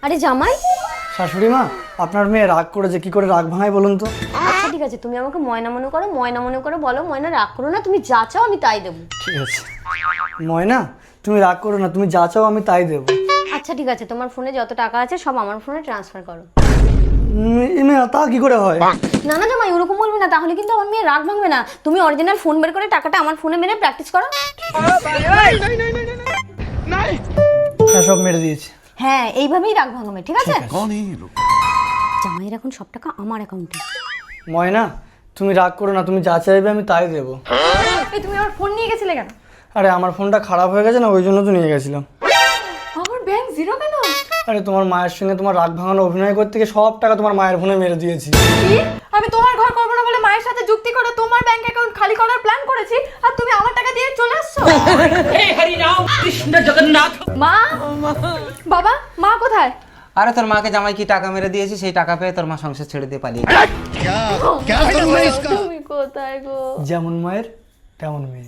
আরে জামাই, শাশুড়ি মা, আপনার মেয়ে রাগ করেছে, কি করে রাগ ভাঙায় বলুন তো? আচ্ছা ঠিক আছে, তুমি আমাকে ময়না মনে করো, ময়না মনে করে বলো, ময়না রাগ করো না, তুমি যা চাও আমি তাই দেবো। ঠিক আছে ময়না, তুমি রাগ করো না, তুমি যা চাও আমি তাই দেবো। আচ্ছা ঠিক আছে, তোমার ফোনে যত টাকা আছে সব আমার ফোনে ট্রান্সফার করো। তা কি করে হয়? না না জামাই, ওরকম বলবে না, তাহলে কিন্তু আমার মেয়ে রাগ ভাঙবে না। তুমি অরিজিনাল ফোন বের করে টাকাটা আমার ফোনে মেরে প্র্যাকটিস করো। হ্যাঁ, সব মেরে দিয়েছি। হ্যাঁ, এইভাবেই রাগ ভাঙবে, ঠিক আছে? জামাইয়ের এখন সব টাকা আমার অ্যাকাউন্টে। ময়না, তুমি রাগ করো না, তুমি যা চাইবে আমি তাই দেবো। এই তুমি আমার ফোন নিয়ে গেছিলে কেন? আরে আমার ফোনটা খারাপ হয়ে গেছে না, ওই জন্য তো নিয়ে গেছিলাম। আমার ব্যাংক জিরো কেন? আরে তোমার মায়ের সঙ্গে তোমার রাগ ভাঙানো অভিনয় করতে গিয়ে সব টাকা তোমার মায়ের ফোনে মেরে দিয়েছি। কি? আমি তোমার ঘর করবো না বলে মায়ের সাথে যুক্তি করে তোমার ব্যাংক অ্যাকাউন্ট খালি করার প্ল্যান করেছি, আর তুমি আমার টাকা দিয়ে চলে আসছো। हे हरि राम कृष्ण जगन्नाथ। মা, বাবা, মা কোথায়? আরে তোর মাকে জামাই কি টাকা মেরে দিয়েছি, সেই টাকা পেয়ে তোর মা সংসার ছেড়ে দিয়ে পালিয়ে তুমি কোথায় গো? যেমন মায়ের তেমন মেয়ে।